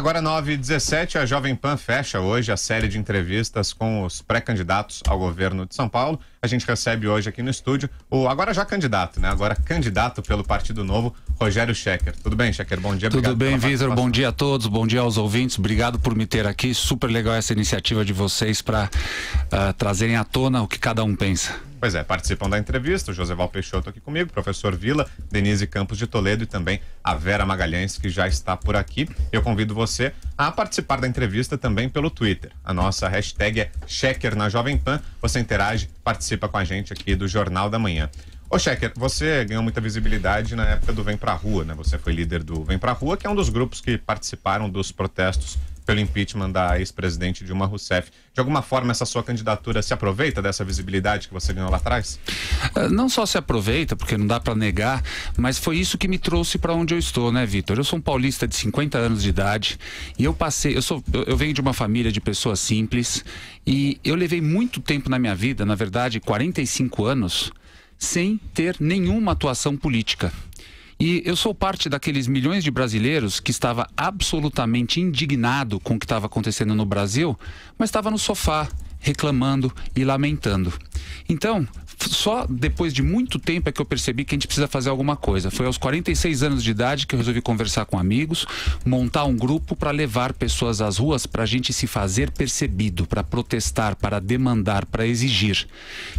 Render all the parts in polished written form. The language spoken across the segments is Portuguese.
Agora 9h17, a Jovem Pan fecha hoje a série de entrevistas com os pré-candidatos ao governo de São Paulo. A gente recebe hoje aqui no estúdio o agora já candidato, né? Agora candidato pelo Partido Novo, Rogério Schecker. Tudo bem, Schecker? Bom dia. Tudo bem, Vitor. Bom dia a todos, bom dia aos ouvintes. Obrigado por me ter aqui. Super legal essa iniciativa de vocês para trazerem à tona o que cada um pensa. Pois é, participam da entrevista o Joseval Peixoto aqui comigo, professor Vila, Denise Campos de Toledo e também a Vera Magalhães, que já está por aqui. Eu convido você a participar da entrevista também pelo Twitter. A nossa hashtag é Schecker na Jovem Pan. Você interage, participa com a gente aqui do Jornal da Manhã. Ô Schecker, você ganhou muita visibilidade na época do Vem Pra Rua, né? Você foi líder do Vem Pra Rua, que é um dos grupos que participaram dos protestos pelo impeachment da ex-presidente Dilma Rousseff. De alguma forma, essa sua candidatura se aproveita dessa visibilidade que você ganhou lá atrás? Não só se aproveita, porque não dá para negar, mas foi isso que me trouxe para onde eu estou, né, Vitor? Eu sou um paulista de 50 anos de idade e eu venho de uma família de pessoas simples e eu levei muito tempo na minha vida, na verdade 45 anos, sem ter nenhuma atuação política. E eu sou parte daqueles milhões de brasileiros que estava absolutamente indignado com o que estava acontecendo no Brasil, mas estava no sofá, reclamando e lamentando. Então, só depois de muito tempo é que eu percebi que a gente precisa fazer alguma coisa. Foi aos 46 anos de idade que eu resolvi conversar com amigos, montar um grupo para levar pessoas às ruas, para a gente se fazer percebido, para protestar, para demandar, para exigir.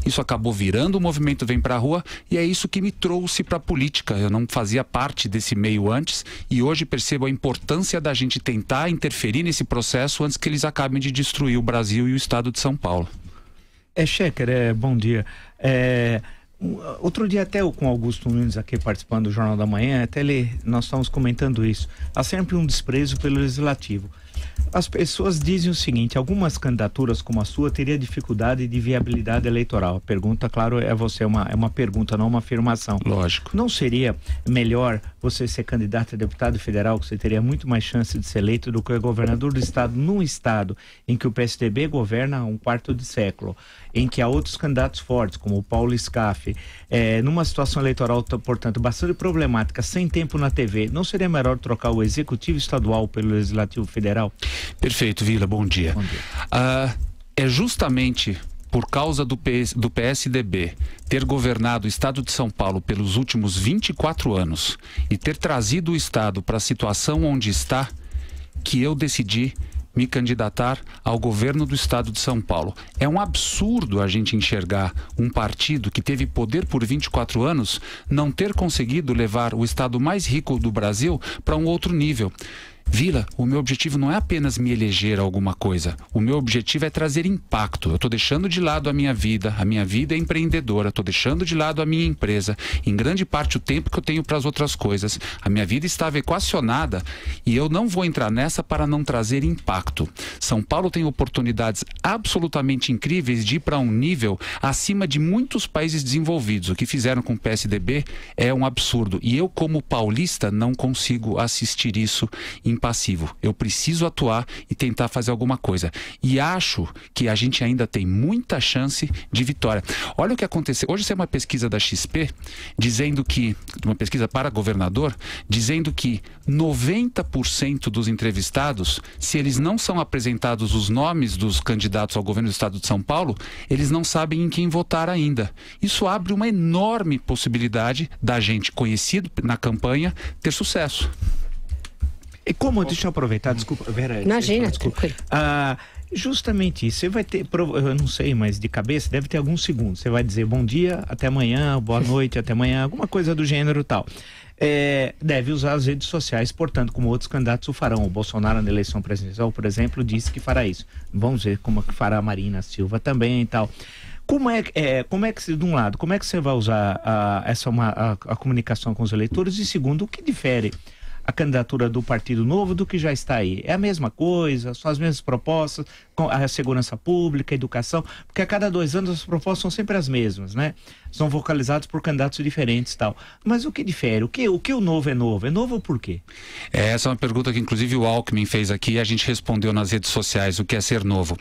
Isso acabou virando o movimento Vem Pra Rua e é isso que me trouxe para a política. Eu não fazia parte desse meio antes e hoje percebo a importância da gente tentar interferir nesse processo antes que eles acabem de destruir o Brasil e o estado de São Paulo. Schecker, bom dia. Outro dia até com Augusto Nunes aqui participando do Jornal da Manhã, nós estávamos comentando isso. Há sempre um desprezo pelo legislativo. As pessoas dizem o seguinte: algumas candidaturas como a sua teria dificuldade de viabilidade eleitoral. A pergunta, claro, é uma pergunta, não uma afirmação. Lógico. Não seria melhor você ser candidato a deputado federal, que você teria muito mais chance de ser eleito do que governador do estado, num estado em que o PSDB governa há um quarto de século, em que há outros candidatos fortes, como o Paulo Scaff, numa situação eleitoral, portanto, bastante problemática, sem tempo na TV, não seria melhor trocar o executivo estadual pelo legislativo federal? Perfeito, Vila, bom dia. Bom dia. É justamente por causa do PSDB ter governado o estado de São Paulo pelos últimos 24 anos e ter trazido o estado para a situação onde está, que eu decidi me candidatar ao governo do estado de São Paulo. É um absurdo a gente enxergar um partido que teve poder por 24 anos não ter conseguido levar o estado mais rico do Brasil para um outro nível. Vila, o meu objetivo não é apenas me eleger a alguma coisa. O meu objetivo é trazer impacto. Eu estou deixando de lado a minha vida é empreendedora, estou deixando de lado a minha empresa, em grande parte o tempo que eu tenho para as outras coisas. A minha vida estava equacionada e eu não vou entrar nessa para não trazer impacto. São Paulo tem oportunidades absolutamente incríveis de ir para um nível acima de muitos países desenvolvidos. O que fizeram com o PSDB é um absurdo. E eu, como paulista, não consigo assistir isso impassivo. Eu preciso atuar e tentar fazer alguma coisa. E acho que a gente ainda tem muita chance de vitória. Olha o que aconteceu. Hoje saiu uma pesquisa da XP, dizendo que, uma pesquisa para governador, dizendo que 90% dos entrevistados, se eles não são apresentados os nomes dos candidatos ao governo do estado de São Paulo, eles não sabem em quem votar ainda. Isso abre uma enorme possibilidade da gente, conhecido na campanha, ter sucesso. E como, deixa eu aproveitar, desculpa, Vera. Imagina, desculpa. Justamente isso, você vai ter, eu não sei, mas de cabeça deve ter alguns segundos. Você vai dizer bom dia, até amanhã, boa noite, até amanhã, alguma coisa do gênero tal. Deve usar as redes sociais, portanto, como outros candidatos o farão. O Bolsonaro na eleição presidencial, por exemplo, disse que fará isso. Vamos ver como que fará a Marina Silva também e tal. Como é que, de um lado, como é que você vai usar a comunicação com os eleitores? E segundo, o que difere a candidatura do Partido Novo do que já está aí? É a mesma coisa, são as mesmas propostas, com a segurança pública, a educação, porque a cada 2 anos as propostas são sempre as mesmas, né? São vocalizados por candidatos diferentes e tal. Mas o que difere? O que o novo é novo? É novo por quê? Essa é uma pergunta que inclusive o Alckmin fez aqui e a gente respondeu nas redes sociais, o que é ser novo.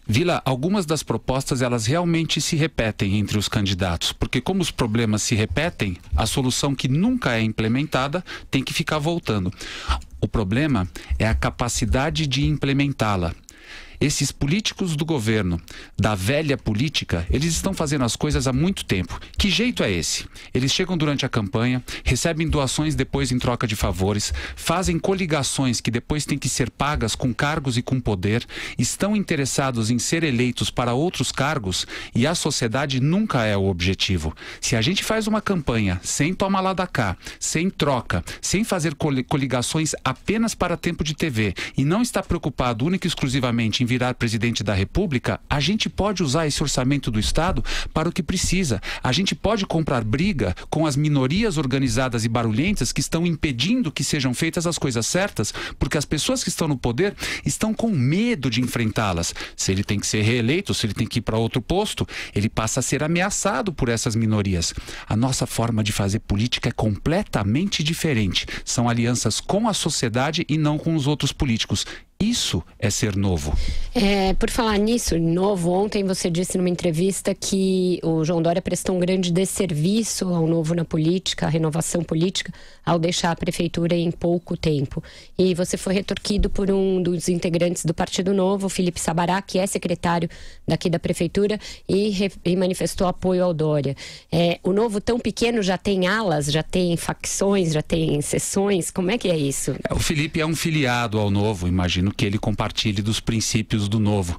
Vila, algumas das propostas elas realmente se repetem entre os candidatos, porque como os problemas se repetem, a solução que nunca é implementada tem que ficar voltando. O problema é a capacidade de implementá-la. Esses políticos do governo, da velha política, eles estão fazendo as coisas há muito tempo. Que jeito é esse? Eles chegam durante a campanha, recebem doações depois em troca de favores, fazem coligações que depois têm que ser pagas com cargos e com poder, estão interessados em ser eleitos para outros cargos e a sociedade nunca é o objetivo. Se a gente faz uma campanha sem toma lá da cá, sem troca, sem fazer coligações apenas para tempo de TV e não está preocupado única e exclusivamente em virar presidente da República, a gente pode usar esse orçamento do Estado para o que precisa. A gente pode comprar briga com as minorias organizadas e barulhentas que estão impedindo que sejam feitas as coisas certas, porque as pessoas que estão no poder estão com medo de enfrentá-las. Se ele tem que ser reeleito, se ele tem que ir para outro posto, ele passa a ser ameaçado por essas minorias. A nossa forma de fazer política é completamente diferente. São alianças com a sociedade e não com os outros políticos. Isso é ser novo. Por falar nisso, novo, ontem você disse numa entrevista que o João Dória prestou um grande desserviço ao novo na política, à renovação política, ao deixar a prefeitura em pouco tempo. E você foi retorquido por um dos integrantes do Partido Novo, Felipe Sabará, que é secretário daqui da prefeitura, e manifestou apoio ao Dória. O Novo tão pequeno já tem alas, já tem facções, já tem seções, como é que é isso? O Felipe é um filiado ao Novo, imagino que ele compartilhe dos princípios do Novo.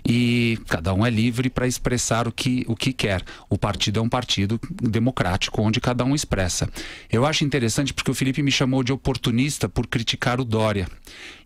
E cada um é livre para expressar o que quer. O partido é um partido democrático, onde cada um expressa. Eu acho interessante porque o Felipe me chamou de oportunista por criticar o Dória.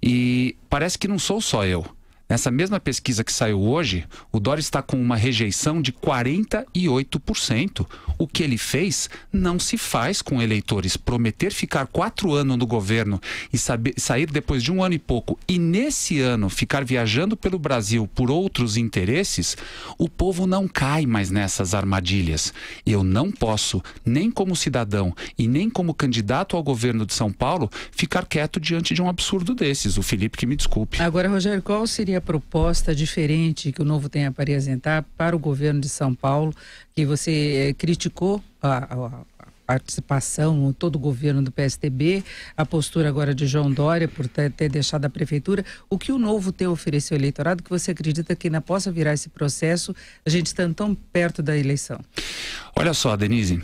E parece que não sou só eu. Nessa mesma pesquisa que saiu hoje, o Dória está com uma rejeição de 48%. O que ele fez não se faz com eleitores. Prometer ficar 4 anos no governo e sair depois de 1 ano e pouco, e nesse ano ficar viajando pelo Brasil por outros interesses, o povo não cai mais nessas armadilhas. Eu não posso, nem como cidadão e nem como candidato ao governo de São Paulo, ficar quieto diante de um absurdo desses. O Felipe que me desculpe. Agora, Rogério, qual seria a proposta diferente que o Novo tem a apresentar para o governo de São Paulo, que você criticou a participação, todo o governo do PSDB, a postura agora de João Dória por ter deixado a prefeitura? O que o Novo tem a oferecer ao eleitorado que você acredita que ainda possa virar esse processo, a gente estando tão perto da eleição? Olha só, Denise,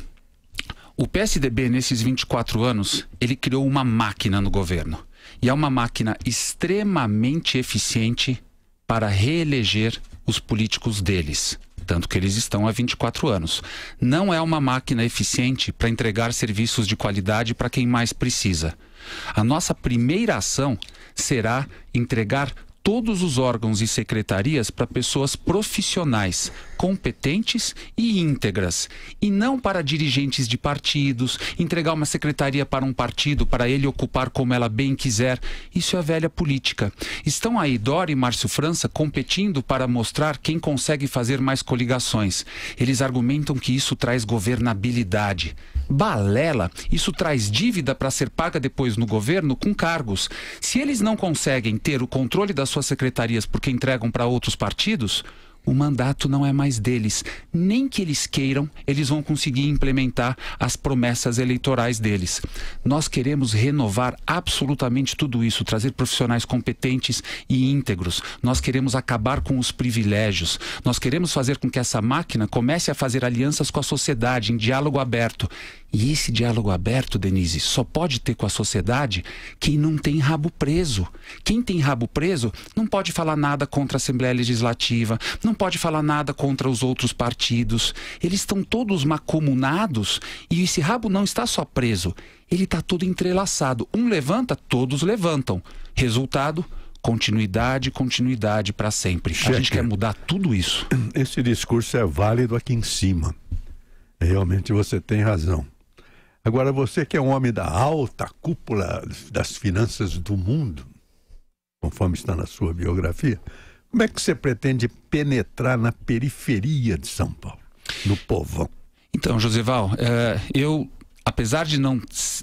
o PSDB nesses 24 anos, ele criou uma máquina no governo. E é uma máquina extremamente eficiente para reeleger os políticos deles, tanto que eles estão há 24 anos. Não é uma máquina eficiente para entregar serviços de qualidade para quem mais precisa. A nossa primeira ação será entregar todos os órgãos e secretarias para pessoas profissionais, competentes e íntegras, e não para dirigentes de partidos, entregar uma secretaria para um partido, para ele ocupar como ela bem quiser. Isso é a velha política. Estão aí Dória e Márcio França competindo para mostrar quem consegue fazer mais coligações. Eles argumentam que isso traz governabilidade. Balela, isso traz dívida para ser paga depois no governo com cargos. Se eles não conseguem ter o controle das suas secretarias porque entregam para outros partidos, o mandato não é mais deles. Nem que eles queiram, eles vão conseguir implementar as promessas eleitorais deles. Nós queremos renovar absolutamente tudo isso, trazer profissionais competentes e íntegros. Nós queremos acabar com os privilégios. Nós queremos fazer com que essa máquina comece a fazer alianças com a sociedade, em diálogo aberto. E esse diálogo aberto, Denise, só pode ter com a sociedade quem não tem rabo preso. Quem tem rabo preso não pode falar nada contra a Assembleia Legislativa, não pode falar nada contra os outros partidos. Eles estão todos macomunados e esse rabo não está só preso, ele está todo entrelaçado. Um levanta, todos levantam. Resultado, continuidade para sempre. A gente quer mudar tudo isso. Esse discurso é válido aqui em cima. Realmente você tem razão. Agora, você que é um homem da alta cúpula das finanças do mundo, conforme está na sua biografia, como é que você pretende penetrar na periferia de São Paulo, no povão? Então, Josival, eu, apesar de não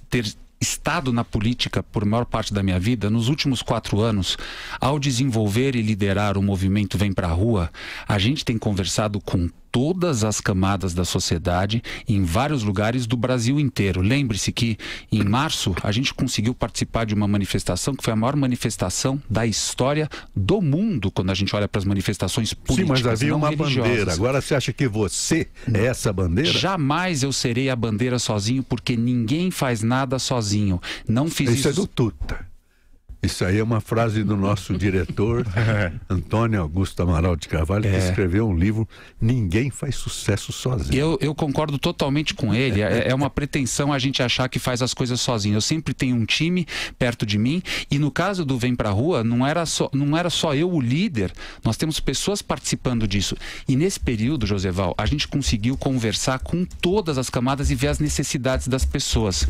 ter estado na política por maior parte da minha vida, nos últimos 4 anos, ao desenvolver e liderar o movimento Vem Pra Rua, a gente tem conversado com todas as camadas da sociedade, em vários lugares do Brasil inteiro. Lembre-se que em março a gente conseguiu participar de uma manifestação que foi a maior manifestação da história do mundo, quando a gente olha para as manifestações políticas. Sim, mas havia uma religiosas. bandeira. Agora você acha que você é essa bandeira? Jamais eu serei a bandeira sozinho, porque ninguém faz nada sozinho. Não fiz isso. Isso é do Tuta. Isso aí é uma frase do nosso diretor, Antônio Augusto Amaral de Carvalho, que escreveu um livro, Ninguém Faz Sucesso Sozinho. Eu concordo totalmente com ele. É uma pretensão a gente achar que faz as coisas sozinho. Eu sempre tenho um time perto de mim, e no caso do Vem Pra Rua, não era só eu o líder, nós temos pessoas participando disso. E nesse período, Joseval, a gente conseguiu conversar com todas as camadas e ver as necessidades das pessoas.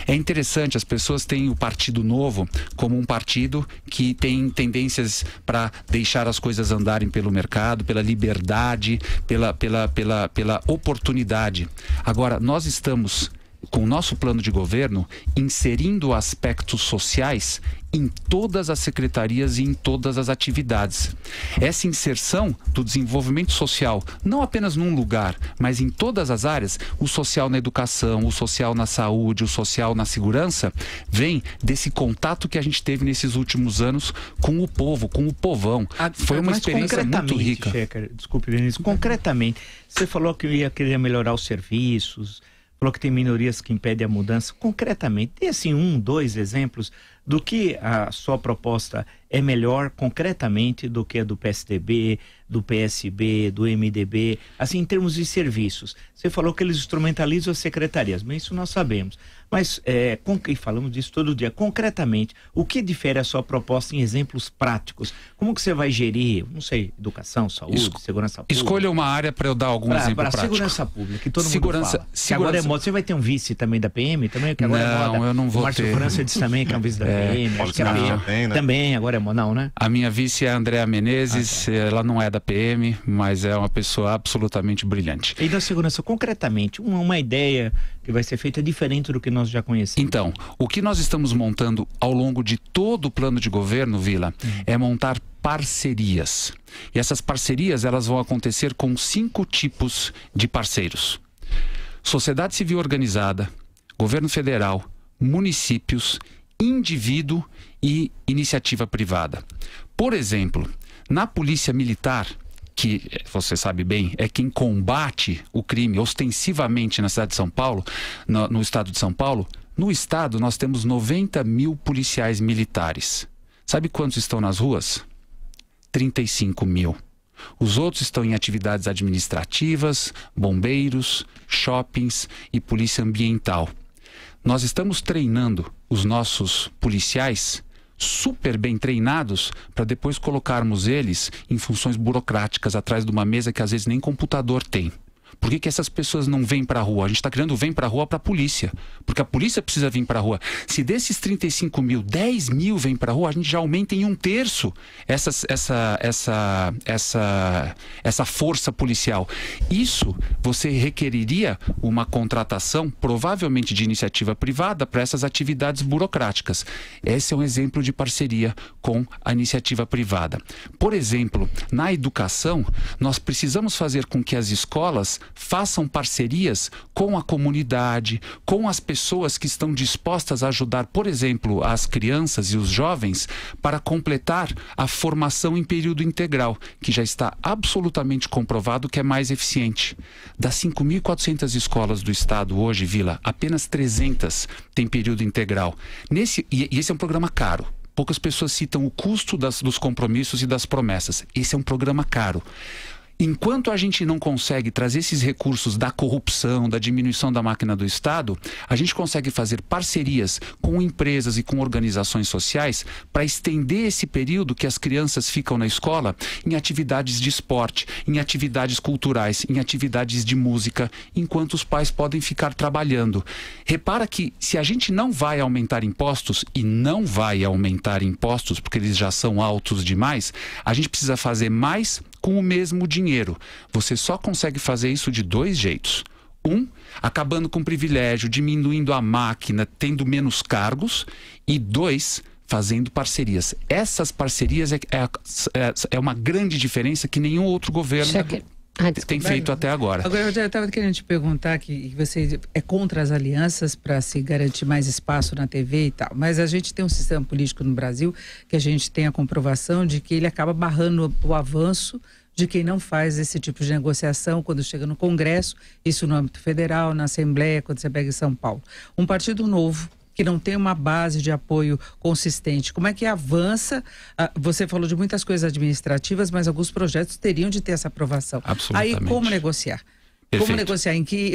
É interessante, as pessoas têm o Partido Novo como um partido que tem tendências para deixar as coisas andarem pelo mercado, pela liberdade, pela oportunidade. Agora, nós estamos, com o nosso plano de governo, inserindo aspectos sociais em todas as secretarias e em todas as atividades. Essa inserção do desenvolvimento social, não apenas num lugar, mas em todas as áreas, o social na educação, o social na saúde, o social na segurança, vem desse contato que a gente teve nesses últimos anos com o povo, com o povão. Foi uma experiência muito rica. Shekhar, desculpe, Denise, concretamente, você falou que ia querer melhorar os serviços, falou que tem minorias que impedem a mudança. Concretamente, tem assim 2 exemplos do que a sua proposta é melhor concretamente do que a do PSDB, do PSB, do MDB, assim, em termos de serviços. Você falou que eles instrumentalizam as secretarias, mas isso nós sabemos. Mas, e falamos disso todo dia, concretamente, o que difere a sua proposta em exemplos práticos? Como que você vai gerir, não sei, educação, saúde, segurança pública? Escolha uma área para eu dar algum exemplo prático. Segurança pública, que todo mundo fala. Que agora é moda. Você vai ter um vice também da PM? Também, que agora é moda. Eu não vou ter. O Márcio França disse também que é um vice da PM. Acho que a PM também, agora é moda, não, né? A minha vice é a Andréa Menezes, ela não é da PM, mas é uma pessoa absolutamente brilhante. E da segurança, concretamente, uma ideia que vai ser feita diferente do que nós já conhecemos. Então, o que nós estamos montando ao longo de todo o plano de governo, Vila, é montar parcerias. E essas parcerias, elas vão acontecer com 5 tipos de parceiros: sociedade civil organizada, governo federal, municípios, indivíduo e iniciativa privada. Por exemplo, na polícia militar, que você sabe bem, é quem combate o crime ostensivamente na cidade de São Paulo, no estado de São Paulo, no estado nós temos 90 mil policiais militares. Sabe quantos estão nas ruas? 35 mil. Os outros estão em atividades administrativas, bombeiros, shoppings e polícia ambiental. Nós estamos treinando os nossos policiais super bem treinados para depois colocarmos eles em funções burocráticas atrás de uma mesa que às vezes nem computador tem. Por que essas pessoas não vêm para a rua? A gente está criando Vem para a Rua para a polícia, porque a polícia precisa vir para a rua. Se desses 35 mil, 10 mil vêm para a rua, a gente já aumenta em 1/3 essa força policial. Isso você requeriria uma contratação, provavelmente de iniciativa privada, para essas atividades burocráticas. Esse é um exemplo de parceria com a iniciativa privada. Por exemplo, na educação, nós precisamos fazer com que as escolas façam parcerias com a comunidade, com as pessoas que estão dispostas a ajudar, por exemplo, as crianças e os jovens, para completar a formação em período integral, que já está absolutamente comprovado que é mais eficiente. Das 5.400 escolas do estado hoje, Vila, apenas 300 têm período integral. E esse é um programa caro. Poucas pessoas citam o custo dos compromissos e das promessas. Esse é um programa caro. Enquanto a gente não consegue trazer esses recursos da corrupção, da diminuição da máquina do Estado, a gente consegue fazer parcerias com empresas e com organizações sociais para estender esse período que as crianças ficam na escola em atividades de esporte, em atividades culturais, em atividades de música, enquanto os pais podem ficar trabalhando. Repara que se a gente não vai aumentar impostos, e não vai aumentar impostos porque eles já são altos demais, a gente precisa fazer mais com o mesmo dinheiro. Você só consegue fazer isso de 2 jeitos. 1, acabando com o privilégio, diminuindo a máquina, tendo menos cargos. E 2, fazendo parcerias. Essas parcerias é uma grande diferença que nenhum outro governo tem feito até agora. Agora, eu já estava querendo te perguntar que você é contra as alianças para se garantir mais espaço na TV e tal, mas a gente tem um sistema político no Brasil que a gente tem a comprovação de que ele acaba barrando o avanço de quem não faz esse tipo de negociação quando chega no Congresso, isso no âmbito federal, na Assembleia, quando você pega em São Paulo. Um partido novo, que não tem uma base de apoio consistente. Como é que avança? Você falou de muitas coisas administrativas, mas alguns projetos teriam de ter essa aprovação. Absolutamente. Aí como negociar? Perfeito. Como negociar?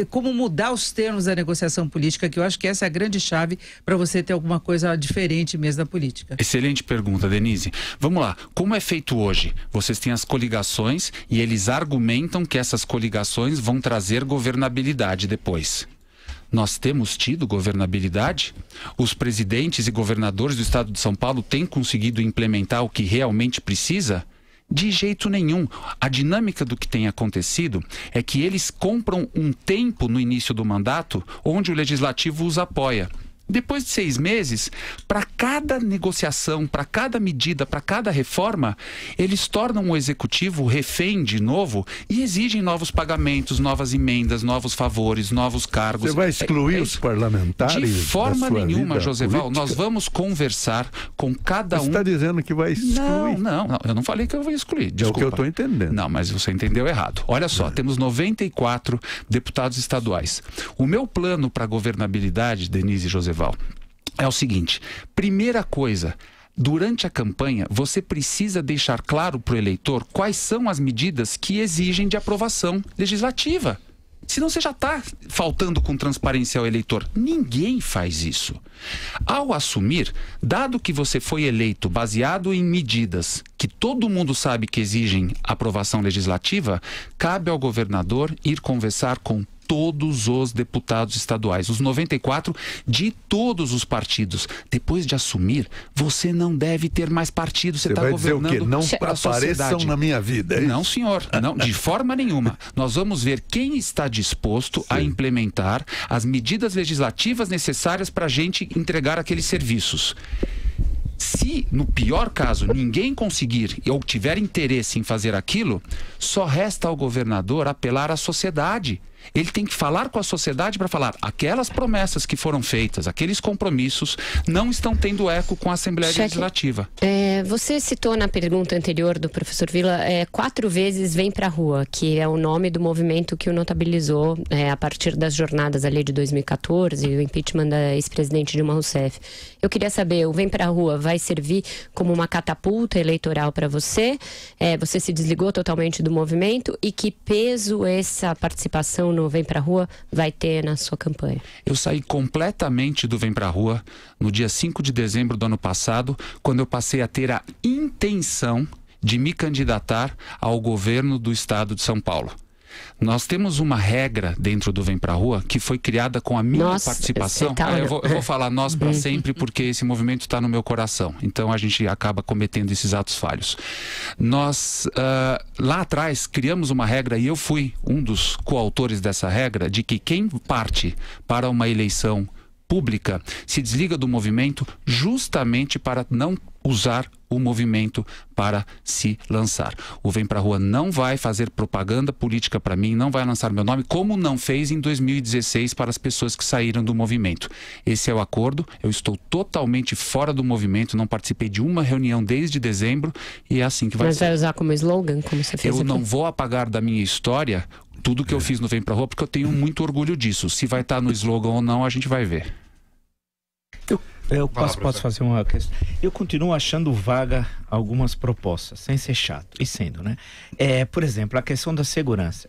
Como mudar os termos da negociação política, que eu acho que essa é a grande chave para você ter alguma coisa diferente mesmo da política. Excelente pergunta, Denise. Vamos lá. Como é feito hoje? Vocês têm as coligações e eles argumentam que essas coligações vão trazer governabilidade depois. Nós temos tido governabilidade? Os presidentes e governadores do estado de São Paulo têm conseguido implementar o que realmente precisa? De jeito nenhum. A dinâmica do que tem acontecido é que eles compram um tempo no início do mandato onde o legislativo os apoia. Depois de 6 meses, para cada negociação, para cada medida, para cada reforma, eles tornam o executivo refém de novo e exigem novos pagamentos, novas emendas, novos favores, novos cargos. Você vai excluir os parlamentares? De forma nenhuma, Joseval. Política? Nós vamos conversar com cada um. Você está dizendo que vai excluir? Não, eu não falei que eu vou excluir. Desculpa. É o que eu estou entendendo. Não, mas você entendeu errado. Olha só, temos 94 deputados estaduais. O meu plano para governabilidade, Denise e Joseval, é o seguinte: primeira coisa, durante a campanha, você precisa deixar claro para o eleitor quais são as medidas que exigem de aprovação legislativa. Senão você já está faltando com transparência ao eleitor. Ninguém faz isso. Ao assumir, dado que você foi eleito baseado em medidas que todo mundo sabe que exigem aprovação legislativa, cabe ao governador ir conversar com todos os deputados estaduais, os 94 de todos os partidos. Depois de assumir, você não deve ter mais partido. Você está governando. Dizer o quê? Não apareçam na minha vida. É não, senhor. Não, de forma nenhuma. Nós vamos ver quem está disposto a implementar as medidas legislativas necessárias para a gente entregar aqueles serviços. Se, no pior caso, ninguém conseguir ou tiver interesse em fazer aquilo, só resta ao governador apelar à sociedade. Ele tem que falar com a sociedade para falar: aquelas promessas que foram feitas, aqueles compromissos, não estão tendo eco com a Assembleia Legislativa. Você citou na pergunta anterior do professor Villa 4 vezes Vem Pra Rua, que é o nome do movimento que o notabilizou a partir das jornadas ali de 2014 e o impeachment da ex-presidente Dilma Rousseff. Eu queria saber, o Vem Pra Rua vai servir como uma catapulta eleitoral para você? Você se desligou totalmente do movimento e que peso essa participação no Vem Pra Rua vai ter na sua campanha? Eu saí completamente do Vem Pra Rua no dia 5 de dezembro do ano passado, quando eu passei a ter a intenção de me candidatar ao governo do estado de São Paulo. Nós temos uma regra dentro do Vem Pra Rua que foi criada com a minha participação. Eu vou falar nós para sempre, porque esse movimento está no meu coração. Então a gente acaba cometendo esses atos falhos. Nós, lá atrás, criamos uma regra, e eu fui um dos coautores dessa regra, de que quem parte para uma eleição pública se desliga do movimento justamente para não usar o movimento para se lançar. O Vem Pra Rua não vai fazer propaganda política para mim, não vai lançar meu nome, como não fez em 2016 para as pessoas que saíram do movimento. Esse é o acordo. Eu estou totalmente fora do movimento, não participei de uma reunião desde dezembro, e é assim que vai ser. Mas vai usar como slogan, como você fez Eu aqui? não vou apagar da minha história tudo que eu fiz no Vem Pra Rua, porque eu tenho muito orgulho disso. Se vai estar no slogan ou não, a gente vai ver. Eu posso fazer uma questão? Eu continuo achando vaga algumas propostas, sem ser chato, e sendo, né? Por exemplo, a questão da segurança.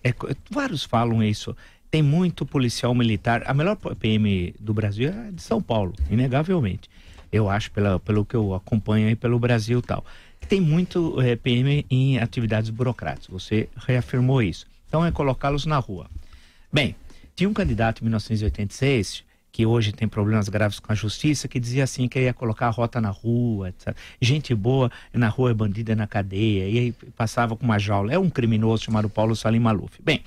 Vários falam isso. Tem muito policial militar. A melhor PM do Brasil é de São Paulo, inegavelmente. Eu acho, pelo que eu acompanho aí pelo Brasil e tal. Tem muito PM em atividades burocráticas. Você reafirmou isso. Então é colocá-los na rua. Bem, tinha um candidato em 1986... que hoje tem problemas graves com a justiça, que dizia assim, que ia colocar a rota na rua, etc. Gente boa na rua é bandida na cadeia, e aí passava com uma jaula. É um criminoso chamado Paulo Salim Maluf. Bem,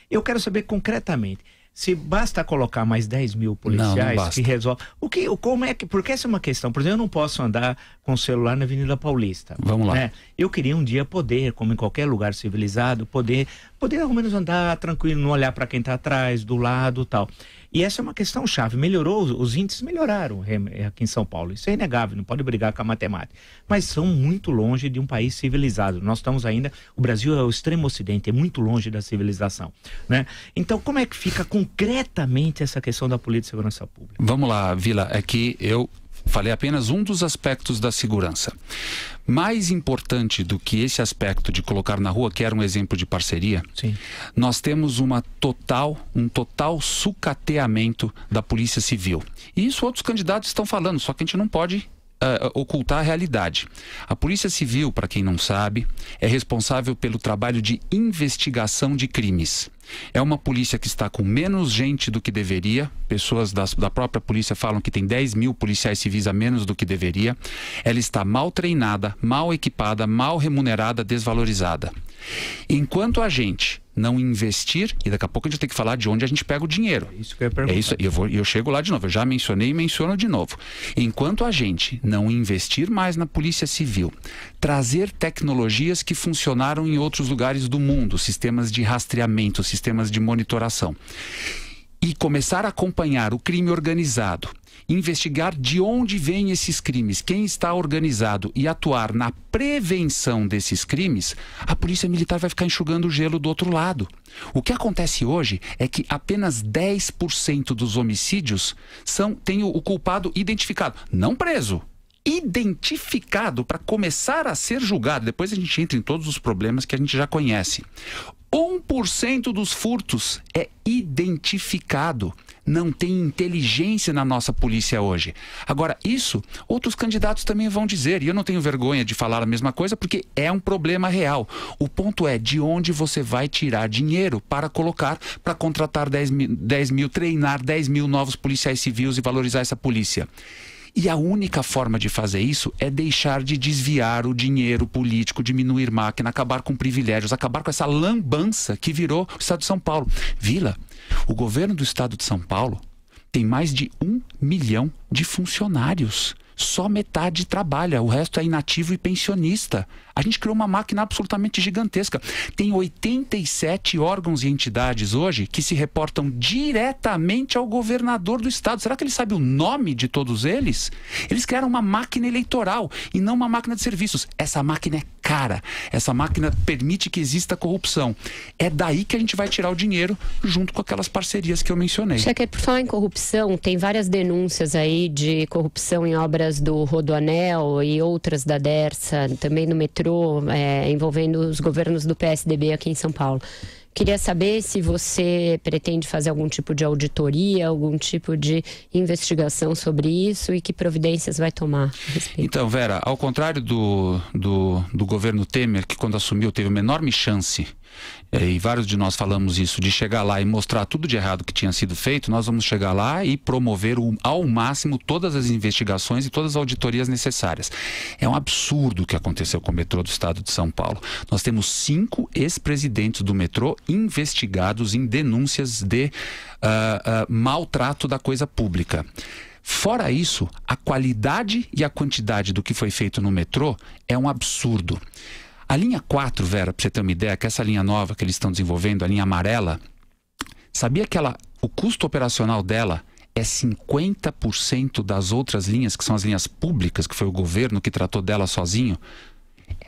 eu quero saber concretamente, se basta colocar mais 10 mil policiais não que resolve... Porque essa é uma questão. Por exemplo, eu não posso andar com o celular na Avenida Paulista. Vamos lá. Né? Eu queria um dia poder, como em qualquer lugar civilizado, poder poder ao menos andar tranquilo, não olhar para quem está atrás, do lado, tal. E essa é uma questão chave. Melhorou, os índices melhoraram aqui em São Paulo. Isso é inegável, não pode brigar com a matemática. Mas são muito longe de um país civilizado. Nós estamos ainda, o Brasil é o extremo ocidente, é muito longe da civilização, né? Então, como é que fica concretamente essa questão da política de segurança pública? Vamos lá, Vila, é que eu falei apenas um dos aspectos da segurança. Mais importante do que esse aspecto de colocar na rua, que era um exemplo de parceria, sim, nós temos um total sucateamento da Polícia Civil. E isso outros candidatos estão falando, só que a gente não pode ocultar a realidade. A Polícia Civil, para quem não sabe, é responsável pelo trabalho de investigação de crimes. É uma polícia que está com menos gente do que deveria. Pessoas da própria polícia falam que tem 10 mil policiais civis a menos do que deveria. Ela está mal treinada, mal equipada, mal remunerada, desvalorizada. Enquanto a gente não investir, e daqui a pouco a gente tem que falar de onde a gente pega o dinheiro. Isso que eu ia perguntar. É isso, eu chego lá de novo. Eu já mencionei e menciono de novo. Enquanto a gente não investir mais na Polícia Civil, trazer tecnologias que funcionaram em outros lugares do mundo, sistemas de rastreamento, sistemas de monitoração, e começar a acompanhar o crime organizado, investigar de onde vêm esses crimes, quem está organizado e atuar na prevenção desses crimes, a Polícia Militar vai ficar enxugando o gelo do outro lado. O que acontece hoje é que apenas 10% dos homicídios têm o culpado identificado, não preso, identificado para começar a ser julgado. Depois a gente entra em todos os problemas que a gente já conhece. 1% dos furtos é identificado. Não tem inteligência na nossa polícia hoje. Agora, isso, outros candidatos também vão dizer, e eu não tenho vergonha de falar a mesma coisa, porque é um problema real. O ponto é de onde você vai tirar dinheiro para colocar, para contratar 10 mil, treinar 10 mil novos policiais civis e valorizar essa polícia. E a única forma de fazer isso é deixar de desviar o dinheiro político, diminuir máquina, acabar com privilégios, acabar com essa lambança que virou o Estado de São Paulo. Vila, o governo do Estado de São Paulo tem mais de 1 milhão de funcionários. Só metade trabalha, o resto é inativo e pensionista. A gente criou uma máquina absolutamente gigantesca. Tem 87 órgãos e entidades hoje que se reportam diretamente ao governador do estado. Será que ele sabe o nome de todos eles? Eles criaram uma máquina eleitoral e não uma máquina de serviços. Essa máquina é cara. Essa máquina permite que exista corrupção. É daí que a gente vai tirar o dinheiro junto com aquelas parcerias que eu mencionei. Checker, por falar em corrupção, tem várias denúncias aí de corrupção em obras do Rodoanel e outras da Dersa, também no metrô, envolvendo os governos do PSDB aqui em São Paulo. Queria saber se você pretende fazer algum tipo de auditoria, algum tipo de investigação sobre isso e que providências vai tomar a respeito. Então, Vera, ao contrário do governo Temer, que quando assumiu teve uma enorme chance, e vários de nós falamos isso, de chegar lá e mostrar tudo de errado que tinha sido feito, nós vamos chegar lá e promover ao máximo todas as investigações e todas as auditorias necessárias. É um absurdo o que aconteceu com o metrô do estado de São Paulo. Nós temos 5 ex-presidentes do metrô investigados em denúncias de maltrato da coisa pública. Fora isso, a qualidade e a quantidade do que foi feito no metrô é um absurdo. A linha 4, Vera, para você ter uma ideia, que essa linha nova que eles estão desenvolvendo, a linha amarela, sabia que o custo operacional dela é 50% das outras linhas, que são as linhas públicas, que foi o governo que tratou dela sozinho?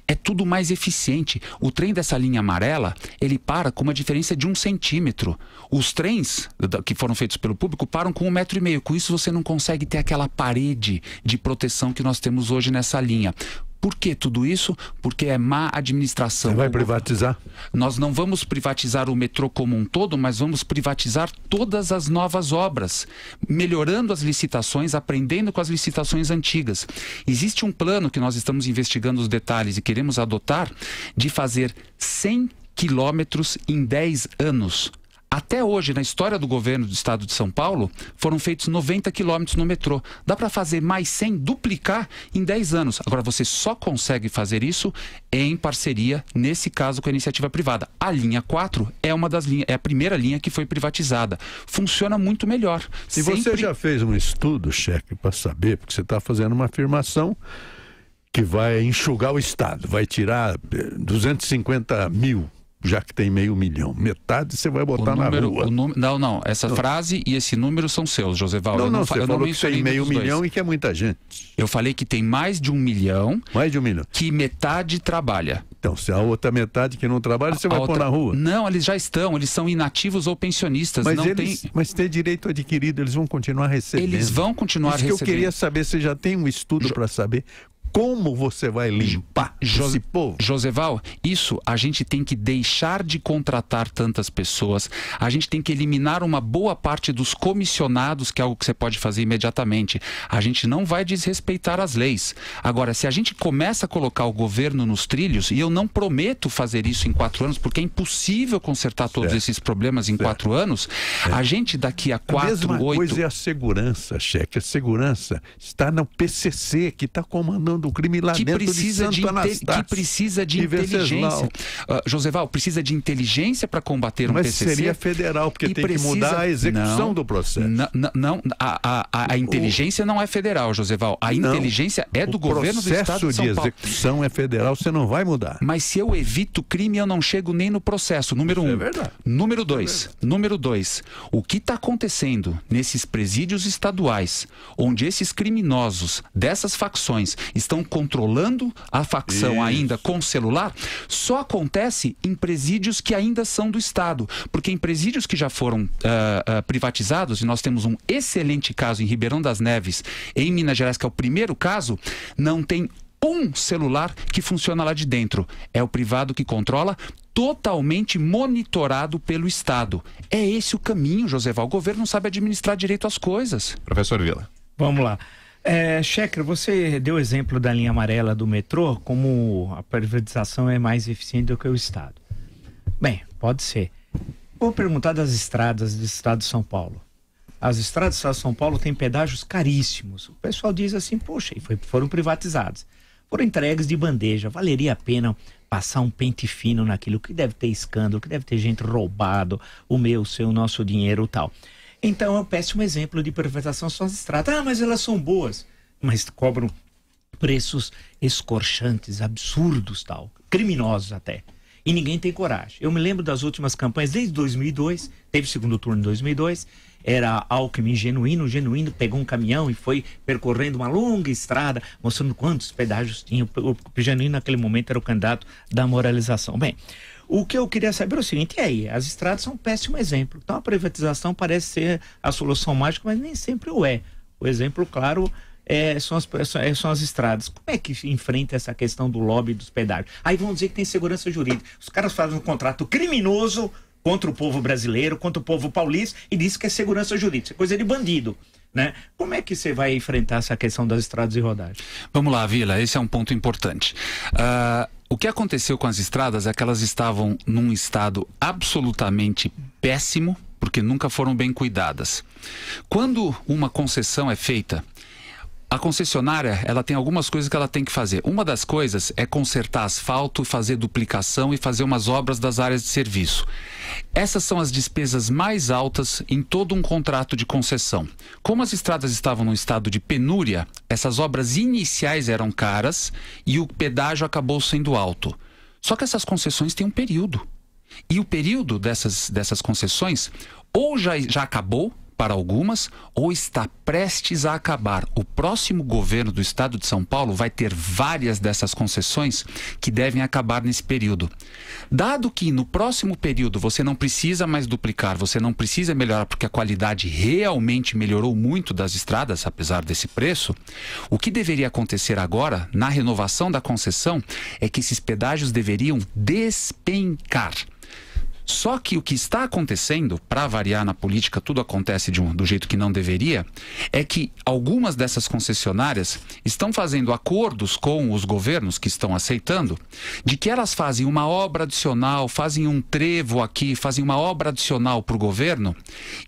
É tudo mais eficiente. O trem dessa linha amarela, ele para com uma diferença de 1 centímetro. Os trens que foram feitos pelo público param com 1,5 metro. Com isso você não consegue ter aquela parede de proteção que nós temos hoje nessa linha. Por que tudo isso? Porque é má administração. Você vai privatizar? Nós não vamos privatizar o metrô como um todo, mas vamos privatizar todas as novas obras, melhorando as licitações, aprendendo com as licitações antigas. Existe um plano que nós estamos investigando os detalhes e queremos adotar de fazer 100 quilômetros em 10 anos. Até hoje, na história do governo do estado de São Paulo, foram feitos 90 quilômetros no metrô. Dá para fazer mais 100, duplicar em 10 anos. Agora, você só consegue fazer isso em parceria, nesse caso, com a iniciativa privada. A linha 4 é uma das linhas, é a primeira linha que foi privatizada. Funciona muito melhor. E você já fez um estudo, Cheque, para saber, porque você está fazendo uma afirmação que vai enxugar o Estado, vai tirar 250 mil já que tem 500 mil. Metade você vai botar na rua. Não. Essa frase e esse número são seus, Joseval. Você falou que tem 500 mil e que é muita gente. Eu falei que tem mais de 1 milhão. Mais de 1 milhão. Que metade trabalha. Então, se a outra metade que não trabalha, você vai pôr na rua? Não, eles já estão. Eles são inativos ou pensionistas. Mas ter direito adquirido, eles vão continuar recebendo. Eles vão continuar recebendo. Isso que eu queria saber, você já tem um estudo para saber como você vai limpar esse povo? Joseval, isso a gente tem que deixar de contratar tantas pessoas, a gente tem que eliminar uma boa parte dos comissionados, que é algo que você pode fazer imediatamente. A gente não vai desrespeitar as leis. Agora, se a gente começa a colocar o governo nos trilhos, e eu não prometo fazer isso em 4 anos, porque é impossível consertar todos esses problemas em 4 anos, a gente daqui a 4, 8... A mesma coisa é a segurança, chefe. A segurança está no PCC, que está comandando o crimilamento de Santo Anastácio. Que precisa de inteligência. Joseval, precisa de inteligência para combater um PCC. Mas seria federal, porque tem que mudar a execução do processo. Não, a inteligência não é federal, Joseval. A inteligência é do governo do Estado de São Paulo. O processo de execução é federal, você não vai mudar. Mas se eu evito crime, eu não chego nem no processo. Número 1. Número 2. O que está acontecendo nesses presídios estaduais, onde esses criminosos dessas facções estão controlando a facção ainda com celular, só acontece em presídios que ainda são do Estado. Porque em presídios que já foram privatizados, e nós temos um excelente caso em Ribeirão das Neves, em Minas Gerais, que é o primeiro caso, não tem um celular que funciona lá de dentro. É o privado que controla, totalmente monitorado pelo Estado. É esse o caminho, Joseval. O governo não sabe administrar direito as coisas. Professor Vila. Vamos lá. Schecker, você deu o exemplo da linha amarela do metrô, como a privatização é mais eficiente do que o Estado. Bem, pode ser. Vou perguntar das estradas do Estado de São Paulo. As estradas do Estado de São Paulo têm pedágios caríssimos. O pessoal diz assim, poxa, e foram privatizados. Foram entregues de bandeja. Valeria a pena passar um pente fino naquilo, que deve ter escândalo, que deve ter gente roubado o meu, o seu, o nosso dinheiro e tal. Então é um péssimo exemplo de privatização são as estradas. Mas elas são boas. Mas cobram preços escorchantes, absurdos, tal, criminosos até. E ninguém tem coragem. Eu me lembro das últimas campanhas, desde 2002, teve segundo turno em 2002, era Alckmin genuíno, pegou um caminhão e foi percorrendo uma longa estrada, mostrando quantos pedágios tinha. O Genuíno naquele momento era o candidato da moralização. Bem, o que eu queria saber é o seguinte, e aí? As estradas são um péssimo exemplo. Então a privatização parece ser a solução mágica, mas nem sempre o é. O exemplo, claro, são as estradas. Como é que enfrenta essa questão do lobby dos pedágios? Aí vão dizer que tem segurança jurídica. Os caras fazem um contrato criminoso contra o povo brasileiro, contra o povo paulista, e diz que é segurança jurídica. Isso é coisa de bandido, né? Como é que você vai enfrentar essa questão das estradas de rodagem? Vamos lá, Vila, esse é um ponto importante. O que aconteceu com as estradas é que elas estavam num estado absolutamente péssimo, porque nunca foram bem cuidadas. Quando uma concessão é feita, a concessionária, ela tem algumas coisas que ela tem que fazer. Uma das coisas é consertar asfalto, fazer duplicação e fazer umas obras das áreas de serviço. Essas são as despesas mais altas em todo um contrato de concessão. Como as estradas estavam num estado de penúria, essas obras iniciais eram caras e o pedágio acabou sendo alto. Só que essas concessões têm um período. E o período dessas concessões ou já acabou para algumas, ou está prestes a acabar. O próximo governo do Estado de São Paulo vai ter várias dessas concessões que devem acabar nesse período. Dado que no próximo período você não precisa mais duplicar, você não precisa melhorar, porque a qualidade realmente melhorou muito das estradas, apesar desse preço, o que deveria acontecer agora, na renovação da concessão, é que esses pedágios deveriam despencar. Só que o que está acontecendo, para variar na política, tudo acontece do jeito que não deveria, é que algumas dessas concessionárias estão fazendo acordos com os governos que estão aceitando, de que elas fazem uma obra adicional, fazem um trevo aqui, fazem uma obra adicional para o governo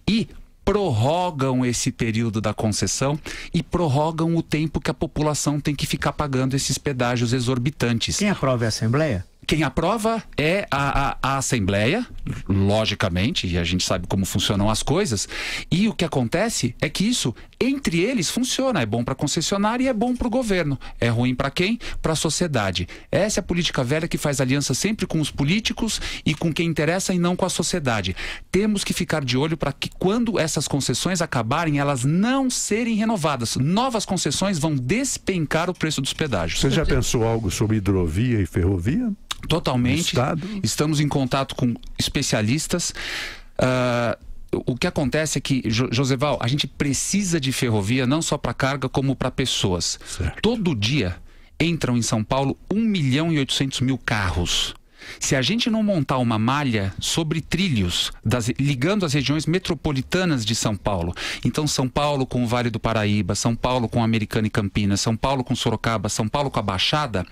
e prorrogam esse período da concessão e prorrogam o tempo que a população tem que ficar pagando esses pedágios exorbitantes. Quem aprova é a Assembleia? quem aprova é a Assembleia, logicamente, e a gente sabe como funcionam as coisas, e o que acontece é que isso, entre eles, funciona. É bom para a concessionária e é bom para o governo. É ruim para quem? Para a sociedade. Essa é a política velha que faz aliança sempre com os políticos e com quem interessa e não com a sociedade. Temos que ficar de olho para que quando essas concessões acabarem, elas não serem renovadas. Novas concessões vão despencar o preço dos pedágios. Você já pensou algo sobre hidrovia e ferrovia? Totalmente. Estamos em contato com especialistas. O que acontece é que, Joseval, a gente precisa de ferrovia não só para carga como para pessoas. Certo. Todo dia entram em São Paulo 1.800.000 carros. Se a gente não montar uma malha sobre trilhos, ligando as regiões metropolitanas de São Paulo, então São Paulo com o Vale do Paraíba, São Paulo com Americana e Campinas, São Paulo com Sorocaba, São Paulo com a Baixada,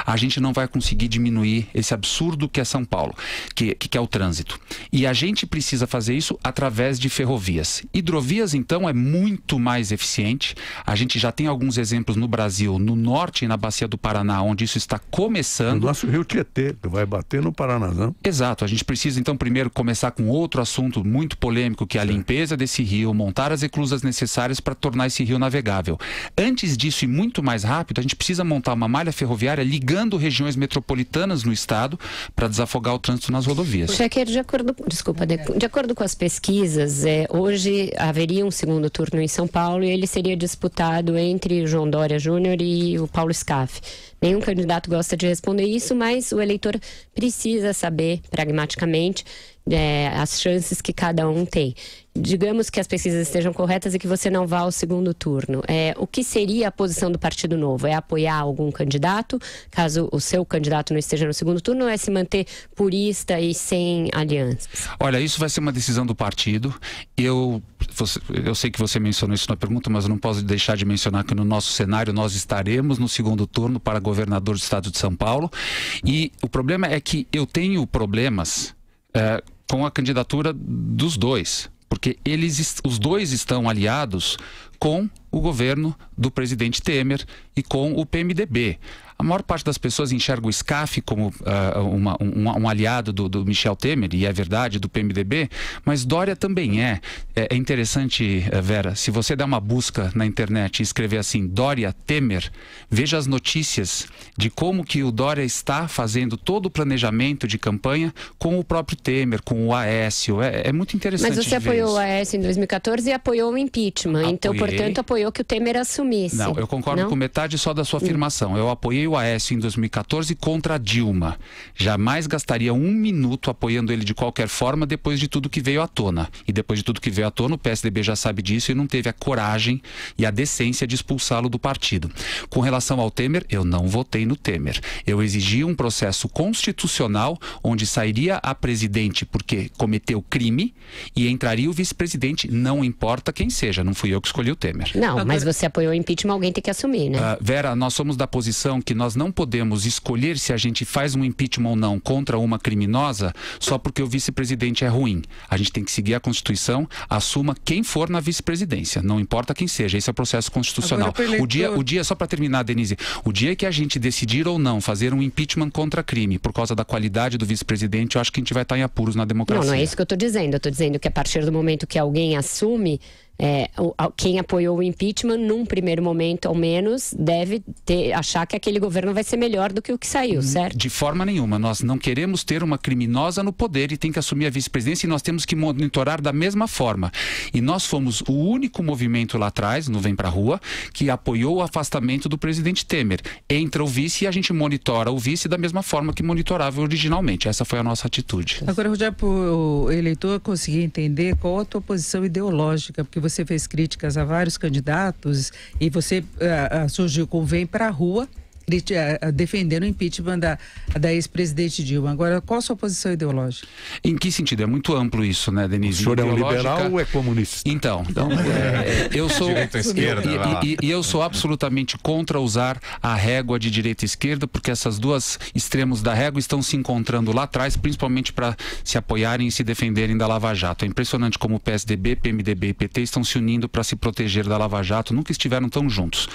a gente não vai conseguir diminuir esse absurdo que é São Paulo, que é o trânsito. E a gente precisa fazer isso através de ferrovias. Hidrovias, então, é muito mais eficiente. A gente já tem alguns exemplos no Brasil, no norte e na Bacia do Paraná, onde isso está começando. O nosso Rio Tietê, que vai bater no Paranazão. Exato, a gente precisa então primeiro começar com outro assunto muito polêmico, que é a limpeza desse rio, montar as eclusas necessárias para tornar esse rio navegável. Antes disso e muito mais rápido, a gente precisa montar uma malha ferroviária ligando regiões metropolitanas no estado para desafogar o trânsito nas rodovias. Chequer, de acordo com as pesquisas, hoje haveria um segundo turno em São Paulo e ele seria disputado entre João Dória Júnior e o Paulo Scaff. Nenhum candidato gosta de responder isso, mas o eleitor precisa saber, pragmaticamente, as chances que cada um tem. Digamos que as pesquisas estejam corretas e que você não vá ao segundo turno. O que seria a posição do Partido Novo? É apoiar algum candidato, caso o seu candidato não esteja no segundo turno, ou é se manter purista e sem alianças? Olha, isso vai ser uma decisão do partido. Eu sei que você mencionou isso na pergunta, mas eu não posso deixar de mencionar que no nosso cenário nós estaremos no segundo turno para governador do estado de São Paulo. E o problema é que eu tenho problemas com a candidatura dos dois, porque os dois estão aliados com o governo do presidente Temer e com o PMDB. A maior parte das pessoas enxerga o Scaff como um aliado do Michel Temer, e é verdade, do PMDB, mas Dória também é. É interessante, Vera, se você der uma busca na internet e escrever assim, Dória Temer, veja as notícias de como que o Dória está fazendo todo o planejamento de campanha com o próprio Temer, com o Aécio. É muito interessante. Mas você apoiou o Aécio em 2014 e apoiou o impeachment, então, portanto, apoiou que o Temer assumisse. Não, eu concordo com metade só da sua afirmação. Eu apoiei o Aécio em 2014 contra a Dilma. Jamais gastaria um minuto apoiando ele de qualquer forma depois de tudo que veio à tona. E depois de tudo que veio à tona, o PSDB já sabe disso e não teve a coragem e a decência de expulsá-lo do partido. Com relação ao Temer, eu não votei no Temer. Eu exigi um processo constitucional onde sairia a presidente porque cometeu crime e entraria o vice-presidente, não importa quem seja. Não fui eu que escolhi o Temer. Não, mas você apoiou o impeachment, alguém tem que assumir, né? Vera, nós somos da posição que nós não podemos escolher se a gente faz um impeachment ou não contra uma criminosa só porque o vice-presidente é ruim. A gente tem que seguir a Constituição, assuma quem for na vice-presidência, não importa quem seja, esse é o processo constitucional. O dia, só para terminar, Denise, o dia que a gente decidir ou não fazer um impeachment contra crime por causa da qualidade do vice-presidente, eu acho que a gente vai estar em apuros na democracia. Não é isso que eu estou dizendo. Eu estou dizendo que a partir do momento que alguém assume, quem apoiou o impeachment, num primeiro momento ao menos, deve achar que aquele governo vai ser melhor do que o que saiu, certo? De forma nenhuma. Nós não queremos ter uma criminosa no poder e tem que assumir a vice-presidência, e nós temos que monitorar da mesma forma. E nós fomos o único movimento lá atrás, no Vem Pra Rua, que apoiou o afastamento do presidente Temer. Entra o vice e a gente monitora o vice da mesma forma que monitorava originalmente. Essa foi a nossa atitude. Agora, já para o eleitor conseguir entender qual a tua posição ideológica, porque você fez críticas a vários candidatos e você surgiu com Vem Pra Rua, defendendo o impeachment da ex-presidente Dilma. Agora, qual a sua posição ideológica? Em que sentido? É muito amplo isso, né, Denise? O senhor é um liberal ou é comunista? Então eu sou direita ou esquerda, e eu sou absolutamente contra usar a régua de direita e esquerda, porque essas duas extremos da régua estão se encontrando lá atrás, principalmente para se apoiarem e se defenderem da Lava Jato. É impressionante como o PSDB, PMDB e PT estão se unindo para se proteger da Lava Jato, nunca estiveram tão juntos.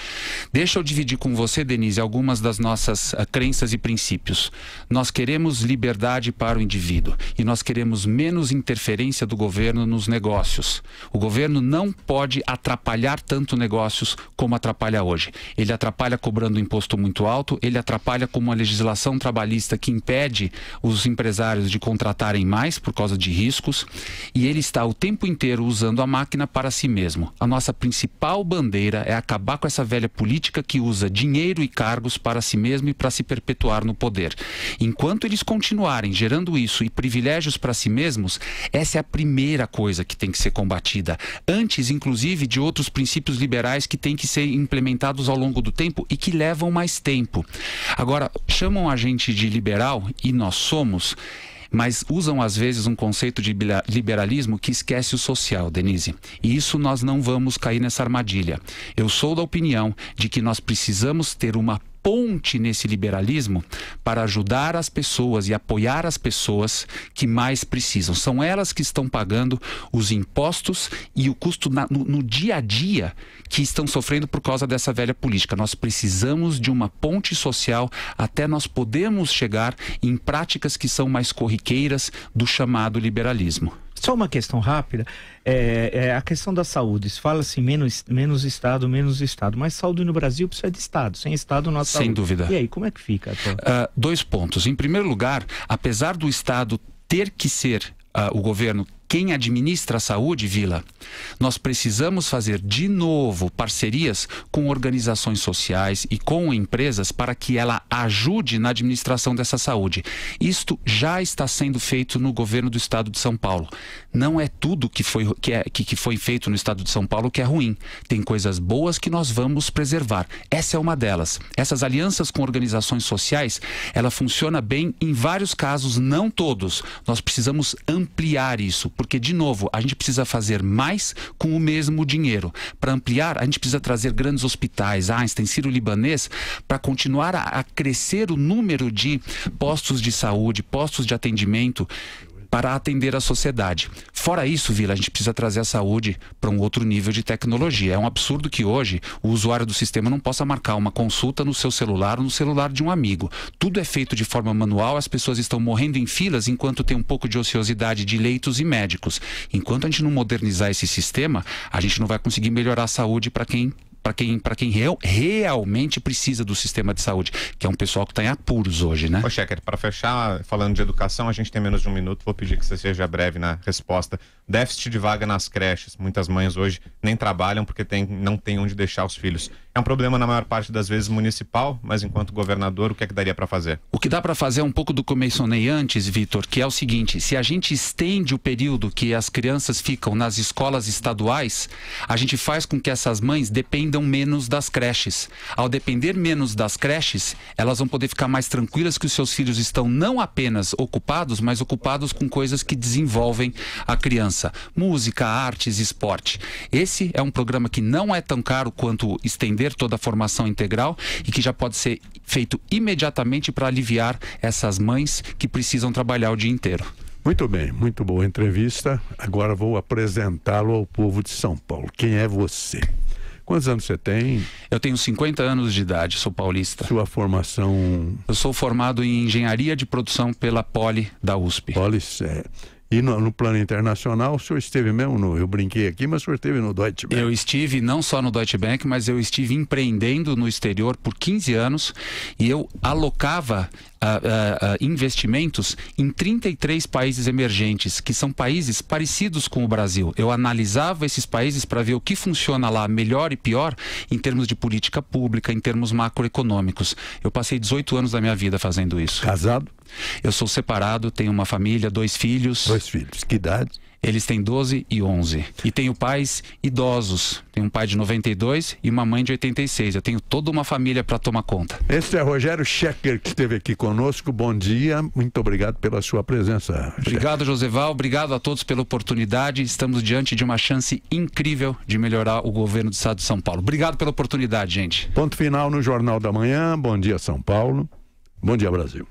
Deixa eu dividir com você, Denise, alguns algumas das nossas crenças e princípios. Nós queremos liberdade para o indivíduo e nós queremos menos interferência do governo nos negócios. O governo não pode atrapalhar tanto negócios como atrapalha hoje. Ele atrapalha cobrando imposto muito alto, ele atrapalha com uma legislação trabalhista que impede os empresários de contratarem mais por causa de riscos, e ele está o tempo inteiro usando a máquina para si mesmo. A nossa principal bandeira é acabar com essa velha política que usa dinheiro e cargos para si mesmo e para se perpetuar no poder. Enquanto eles continuarem gerando isso e privilégios para si mesmos, essa é a primeira coisa que tem que ser combatida, antes inclusive de outros princípios liberais que têm que ser implementados ao longo do tempo e que levam mais tempo. Agora, chamam a gente de liberal, e nós somos, mas usam às vezes um conceito de liberalismo que esquece o social, Denise. E isso nós não vamos cair nessa armadilha. Eu sou da opinião de que nós precisamos ter uma ponte nesse liberalismo para ajudar as pessoas e apoiar as pessoas que mais precisam. São elas que estão pagando os impostos e o custo no dia a dia que estão sofrendo por causa dessa velha política. Nós precisamos de uma ponte social até nós podermos chegar em práticas que são mais corriqueiras do chamado liberalismo. Só uma questão rápida, a questão da saúde. Se fala-se menos Estado, mas saúde no Brasil precisa de Estado. Sem Estado, não há saúde. Sem dúvida. E aí, como é que fica? Dois pontos. Em primeiro lugar, apesar do Estado ter que ser o governo quem administra a saúde, Vila, nós precisamos fazer de novo parcerias com organizações sociais e com empresas para que ela ajude na administração dessa saúde. Isto já está sendo feito no governo do Estado de São Paulo. Não é tudo que foi feito no Estado de São Paulo que é ruim. Tem coisas boas que nós vamos preservar. Essa é uma delas. Essas alianças com organizações sociais, ela funciona bem em vários casos, não todos. Nós precisamos ampliar isso, porque, de novo, a gente precisa fazer mais com o mesmo dinheiro. Para ampliar, a gente precisa trazer grandes hospitais, Einstein, Sírio-Libanês, para continuar a crescer o número de postos de saúde, postos de atendimento, para atender a sociedade. Fora isso, Vila, a gente precisa trazer a saúde para um outro nível de tecnologia. É um absurdo que hoje o usuário do sistema não possa marcar uma consulta no seu celular ou no celular de um amigo. Tudo é feito de forma manual, as pessoas estão morrendo em filas enquanto tem um pouco de ociosidade de leitos e médicos. Enquanto a gente não modernizar esse sistema, a gente não vai conseguir melhorar a saúde para quem realmente precisa do sistema de saúde, que é um pessoal que está em apuros hoje, né? Ô, Schecker, para fechar, falando de educação, a gente tem menos de um minuto, vou pedir que você seja breve na resposta. Déficit de vaga nas creches. Muitas mães hoje nem trabalham porque não tem onde deixar os filhos. É um problema na maior parte das vezes municipal, mas enquanto governador, o que é que daria para fazer? O que dá para fazer é um pouco do que eu mencionei antes, Vitor, que é o seguinte: se a gente estende o período que as crianças ficam nas escolas estaduais, a gente faz com que essas mães dependam menos das creches. Ao depender menos das creches, elas vão poder ficar mais tranquilas que os seus filhos estão não apenas ocupados, mas ocupados com coisas que desenvolvem a criança. Música, artes, esporte. Esse é um programa que não é tão caro quanto estender toda a formação integral e que já pode ser feito imediatamente para aliviar essas mães que precisam trabalhar o dia inteiro. Muito bem, muito boa entrevista. Agora vou apresentá-lo ao povo de São Paulo. Quem é você? Quantos anos você tem? Eu tenho 50 anos de idade, sou paulista. Sua formação? Eu sou formado em Engenharia de Produção pela Poli da USP. Poli, E no plano internacional, o senhor esteve mesmo, eu brinquei aqui, mas o senhor esteve no Deutsche Bank. Eu estive não só no Deutsche Bank, mas eu estive empreendendo no exterior por 15 anos e eu alocava investimentos em 33 países emergentes, que são países parecidos com o Brasil. Eu analisava esses países para ver o que funciona lá melhor e pior em termos de política pública, em termos macroeconômicos. Eu passei 18 anos da minha vida fazendo isso. Casado? Eu sou separado, tenho uma família, 2 filhos. 2 filhos. Que idade? Eles têm 12 e 11. E tenho pais idosos. Tenho um pai de 92 e uma mãe de 86. Eu tenho toda uma família para tomar conta. Esse é Rogério Schecker, que esteve aqui conosco. Bom dia. Muito obrigado pela sua presença. Obrigado, Joseval. Obrigado a todos pela oportunidade. Estamos diante de uma chance incrível de melhorar o governo do Estado de São Paulo. Obrigado pela oportunidade, gente. Ponto final no Jornal da Manhã. Bom dia, São Paulo. Bom dia, Brasil.